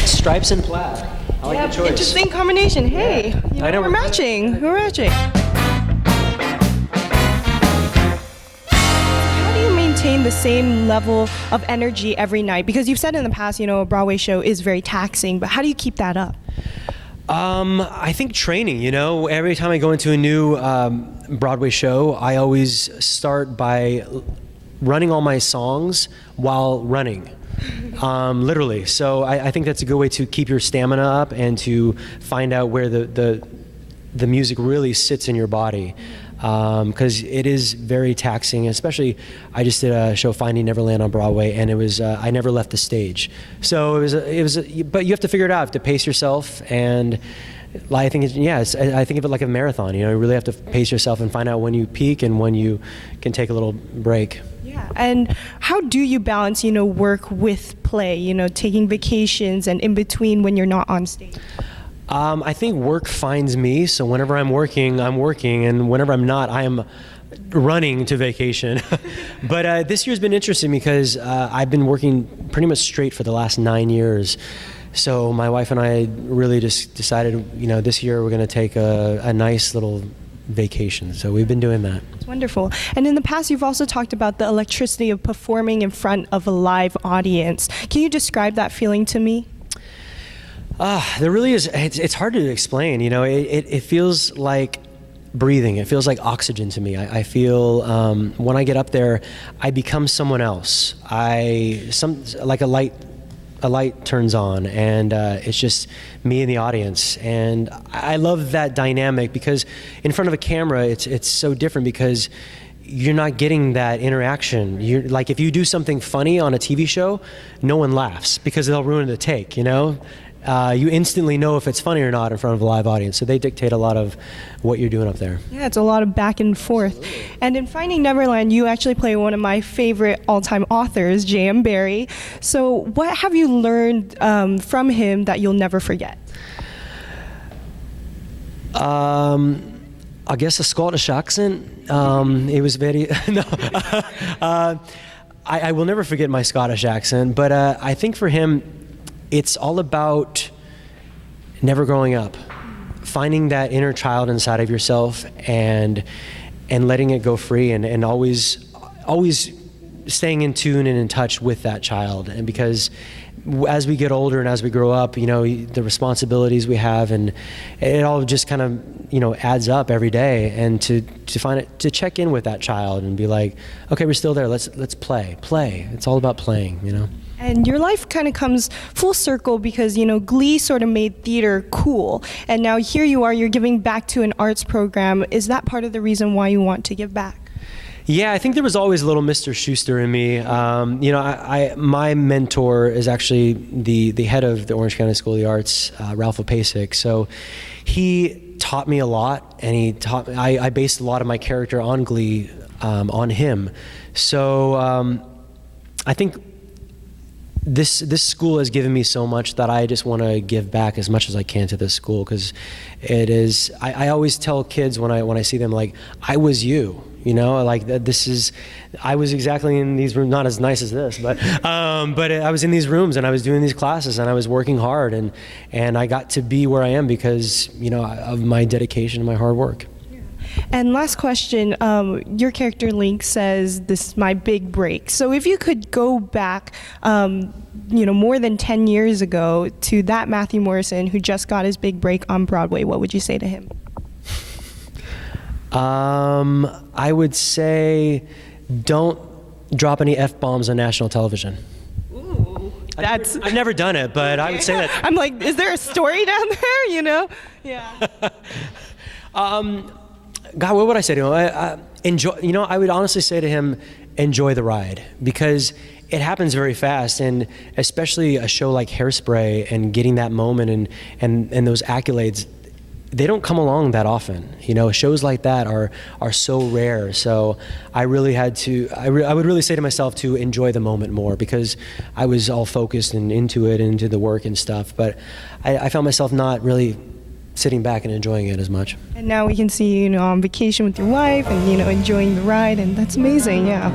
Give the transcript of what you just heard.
Stripes and plaid. I like the choice. Interesting combination. Hey, I know we're matching. We're matching. How do you maintain the same level of energy every night? Because you've said in the past, a Broadway show is very taxing, but how do you keep that up? I think training, every time I go into a new Broadway show, I always start by running all my songs while running, literally. So I think that's a good way to keep your stamina up and to find out where the music really sits in your body. Because it is very taxing, especially I just did a show, Finding Neverland, on Broadway, and it was I never left the stage. So but you have to figure it out, you have to pace yourself, and I think I think of it like a marathon. You really have to pace yourself and find out when you peak and when you can take a little break. Yeah, and how do you balance, work with play, taking vacations and in between when you're not on stage? I think work finds me, so whenever I'm working, and whenever I'm not, I am running to vacation. But this year's been interesting because I've been working pretty much straight for the last 9 years. So my wife and I really just decided, this year we're going to take a nice little vacation. So we've been doing that. It's wonderful. And in the past, you've also talked about the electricity of performing in front of a live audience. Can you describe that feeling to me? There really is. It's hard to explain. It feels like breathing. It feels like oxygen to me. I feel when I get up there, I become someone else. Like a light turns on, and it's just me and the audience. And I love that dynamic because in front of a camera, it's so different because you're not getting that interaction. You're like, if you do something funny on a TV show, no one laughs because they'll ruin the take. You instantly know if it's funny or not in front of a live audience. So they dictate a lot of what you're doing up there. Yeah, it's a lot of back and forth. And in Finding Neverland, you actually play one of my favorite all-time authors, J.M. Barrie. So what have you learned from him that you'll never forget? I guess a Scottish accent. It was very... no. I will never forget my Scottish accent, but I think for him, it's all about never growing up, finding that inner child inside of yourself and letting it go free, and always staying in tune and in touch with that child. And because as we get older and as we grow up, the responsibilities we have, and it all just kind of adds up every day. And to check in with that child and be like, okay, we're still there. Let's play. It's all about playing. And your life kind of comes full circle because, Glee sort of made theater cool. And now here you are, you're giving back to an arts program. Is that part of the reason why you want to give back? Yeah, I think there was always a little Mr. Schuster in me. My mentor is actually the head of the Orange County School of the Arts, Ralph Opasek. So he taught me a lot, and I based a lot of my character on Glee on him. So I think this school has given me so much that I just want to give back as much as I can to this school, because it is. I always tell kids when I see them, like, I was you. I was exactly in these rooms, not as nice as this, but I was in these rooms and I was doing these classes and I was working hard, and I got to be where I am because of my dedication and my hard work. And last question, your character Link says, "This is my big break." So if you could go back, more than 10 years ago to that Matthew Morrison who just got his big break on Broadway, what would you say to him? I would say, don't drop any F-bombs on national television. Ooh, I've never done it, but I would say that. I'm like, is there a story down there? Yeah. God, what would I say to him? Enjoy. I would honestly say to him, enjoy the ride, because it happens very fast, and especially a show like Hairspray and getting that moment and those accolades, they don't come along that often. Shows like that are so rare. So I really had to. I would really say to myself to enjoy the moment more, because I was all focused and into it, into the work and stuff. But I found myself not really sitting back and enjoying it as much. And now we can see you on vacation with your wife and enjoying the ride, and that's amazing. Yeah.